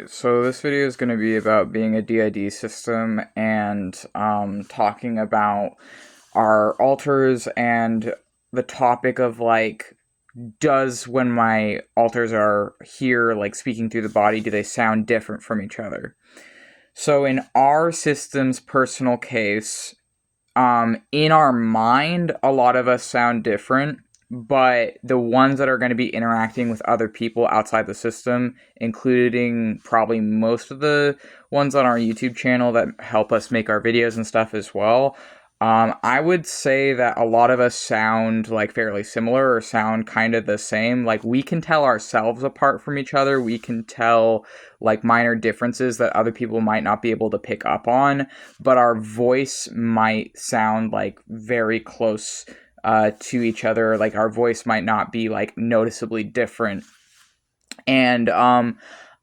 So this video is going to be about being a DID system and talking about our alters and the topic of like, does when my alters are here, like speaking through the body, do they sound different from each other? So in our system's personal case, in our mind, a lot of us sound different, but the ones that are going to be interacting with other people outside the system, including probably most of the ones on our YouTube channel that help us make our videos and stuff as well, I would say that a lot of us sound like fairly similar or sound kind of the same. Like we can tell ourselves apart from each other. We can tell like minor differences that other people might not be able to pick up on, but our voice might sound like very close to each other. Like our voice might not be like noticeably different. And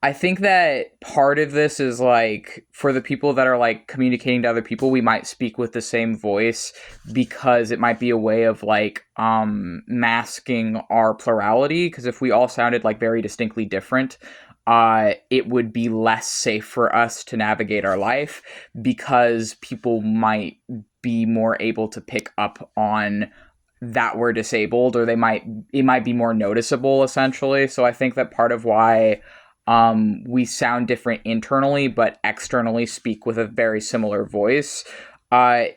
I think that part of this is like for the people that are like communicating to other people, we might speak with the same voice because it might be a way of like masking our plurality. Because if we all sounded like very distinctly different, it would be less safe for us to navigate our life because people might be more able to pick up on that we're disabled, or it might be more noticeable essentially. So I think that part of why we sound different internally, but externally speak with a very similar voice,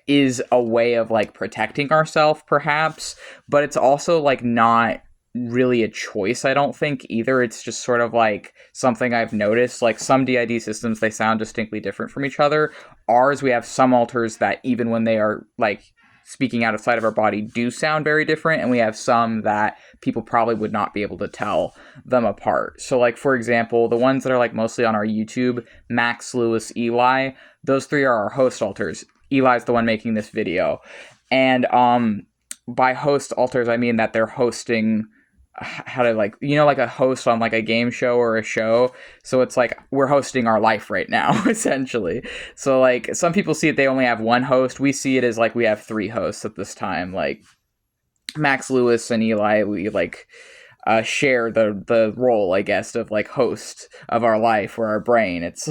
is a way of like protecting ourselves, perhaps. But it's also like not really a choice, I don't think either. It's just sort of like something I've noticed. Like some DID systems, they sound distinctly different from each other. Ours, we have some alters that even when they are like speaking outside of our body do sound very different, and we have some that people probably would not be able to tell them apart. So like for example, the ones that are like mostly on our YouTube, Max, Lewis, Eli, those three are our host alters. Eli's the one making this video, and by host alters I mean that they're hosting, how to like, you know, like a host on like a game show or a show. So it's like we're hosting our life right now essentially. So like some people see it, they only have one host. We see it as like we have three hosts at this time. Like Max, Lewis, and Eli, we like share the role, I guess, of like host of our life or our brain. It's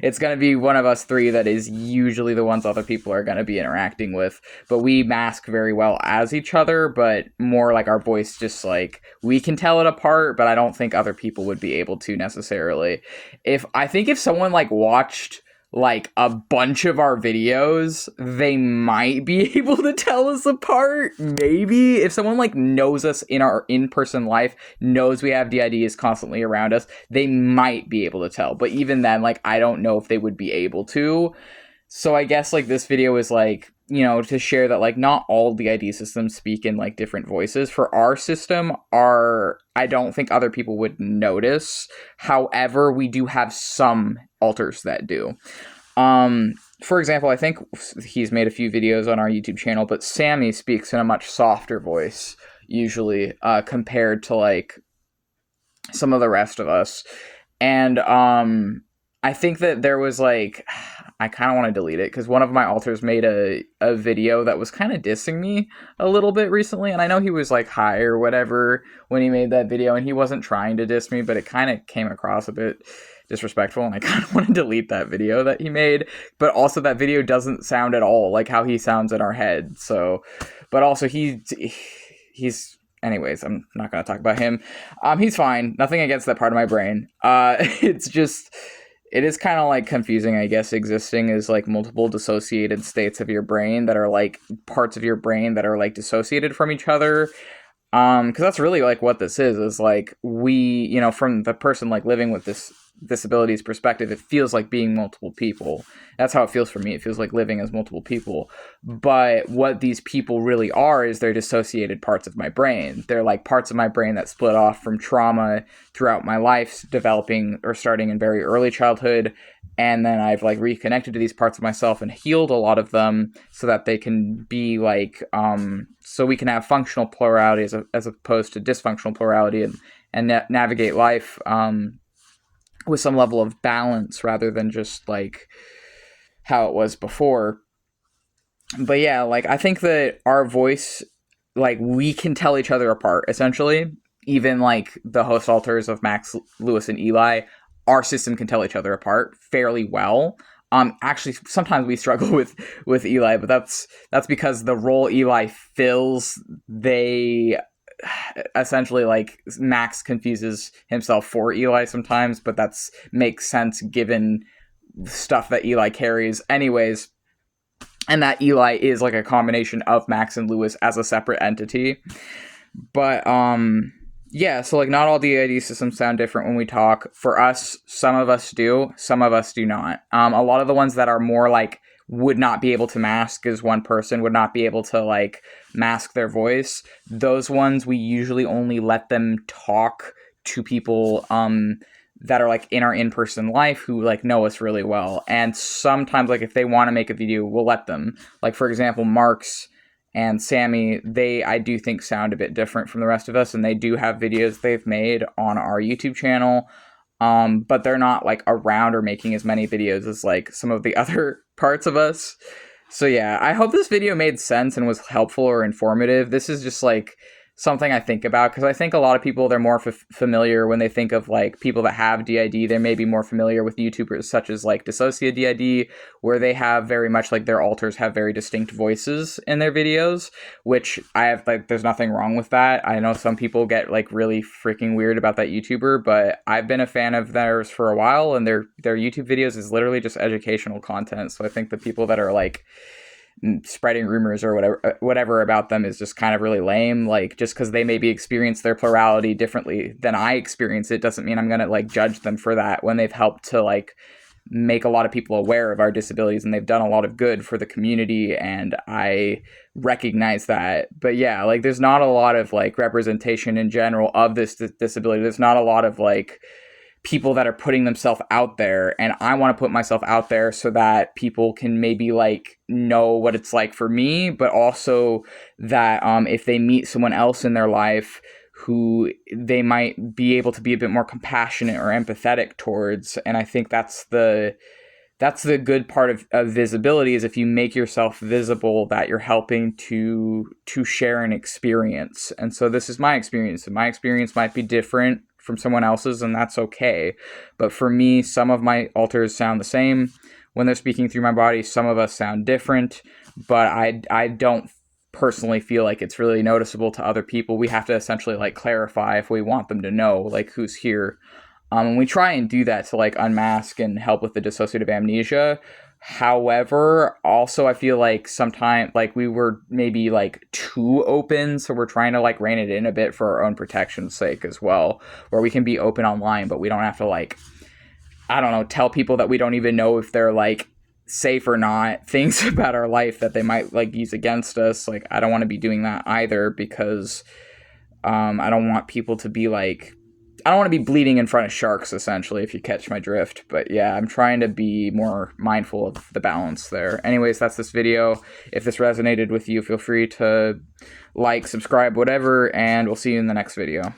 it's going to be one of us three that is usually the ones other people are going to be interacting with. But we mask very well as each other, but more like our voice, just like we can tell it apart, but I don't think other people would be able to necessarily. I think if someone like watched like a bunch of our videos, they might be able to tell us apart. Maybe if someone like knows us in our in-person life, knows we have DIDs constantly around us, they might be able to tell. But even then, like, I don't know if they would be able to. So I guess like this video is like, you know, to share that like not all DID systems speak in like different voices. For our system, I don't think other people would notice. However, we do have some alters that do. For example, I think he's made a few videos on our YouTube channel, but Sammy speaks in a much softer voice usually, compared to like some of the rest of us. And I think that there was like, I kind of want to delete it because one of my alters made a video that was kind of dissing me a little bit recently, and I know he was like high or whatever when he made that video, and he wasn't trying to diss me, but it kind of came across a bit disrespectful, and I kind of want to delete that video that he made. But also that video doesn't sound at all like how he sounds in our head. So, but also he's anyways, I'm not going to talk about him. He's fine. Nothing against that part of my brain. It's just, it is kind of like confusing, I guess, existing as like multiple dissociated states of your brain that are like parts of your brain that are like dissociated from each other. Because that's really like what this is like we, you know, from the person like living with this disabilities perspective, it feels like being multiple people. That's how it feels for me. It feels like living as multiple people. But what these people really are is they're dissociated parts of my brain. They're like parts of my brain that split off from trauma throughout my life, developing or starting in very early childhood. And then I've like reconnected to these parts of myself and healed a lot of them so that they can be like, so we can have functional plurality as opposed to dysfunctional plurality, and navigate life with some level of balance rather than just like how it was before. But yeah, like I think that our voice, like we can tell each other apart essentially. Even like the host alters of Max, Lewis, and Eli, our system can tell each other apart fairly well. Actually, sometimes we struggle with Eli, but that's because the role Eli fills, they essentially, like, Max confuses himself for Eli sometimes, but that's makes sense given stuff that Eli carries anyways, and that Eli is like a combination of Max and Lewis as a separate entity. But yeah, so like not all DID systems sound different when we talk. For us, some of us do, some of us do not. A lot of the ones that are more like would not be able to mask as one person, would not be able to like mask their voice. Those ones we usually only let them talk to people that are like in our in-person life who like know us really well. And sometimes like if they want to make a video, we'll let them. Like for example, Marks and Sammy, they I do think sound a bit different from the rest of us, and they do have videos they've made on our YouTube channel. But they're not like around or making as many videos as like some of the other parts of us. So yeah, I hope this video made sense and was helpful or informative. This is just like something I think about because I think a lot of people, they're more familiar when they think of like people that have DID. They may be more familiar with YouTubers such as like Dissocia DID, where they have very much like their alters have very distinct voices in their videos, which I have like, there's nothing wrong with that. I know some people get like really freaking weird about that YouTuber, but I've been a fan of theirs for a while, and their YouTube videos is literally just educational content. So I think the people that are like spreading rumors or whatever about them is just kind of really lame. Like, just because they maybe experience their plurality differently than I experience it doesn't mean I'm gonna like judge them for that when they've helped to like make a lot of people aware of our disabilities, and they've done a lot of good for the community, and I recognize that. But yeah, like there's not a lot of like representation in general of this disability. There's not a lot of like people that are putting themselves out there, and I want to put myself out there so that people can maybe like know what it's like for me, but also that if they meet someone else in their life who they might be able to be a bit more compassionate or empathetic towards. And I think that's the good part of visibility, is if you make yourself visible, that you're helping to share an experience. And so this is my experience, and my experience might be different from someone else's, and that's okay. But for me, some of my alters sound the same when they're speaking through my body. Some of us sound different, but I don't personally feel like it's really noticeable to other people. We have to essentially like clarify if we want them to know like who's here. And we try and do that to like unmask and help with the dissociative amnesia. However, also I feel like sometimes like we were maybe like too open, so we're trying to like rein it in a bit for our own protection's sake as well, where we can be open online, but we don't have to like, I don't know, tell people that we don't even know if they're like safe or not, things about our life that they might like use against us. Like I don't want to be doing that either, because I don't want people to be like, I don't want to be bleeding in front of sharks, essentially, if you catch my drift. But yeah, I'm trying to be more mindful of the balance there. Anyways, that's this video. If this resonated with you, feel free to like, subscribe, whatever, and we'll see you in the next video.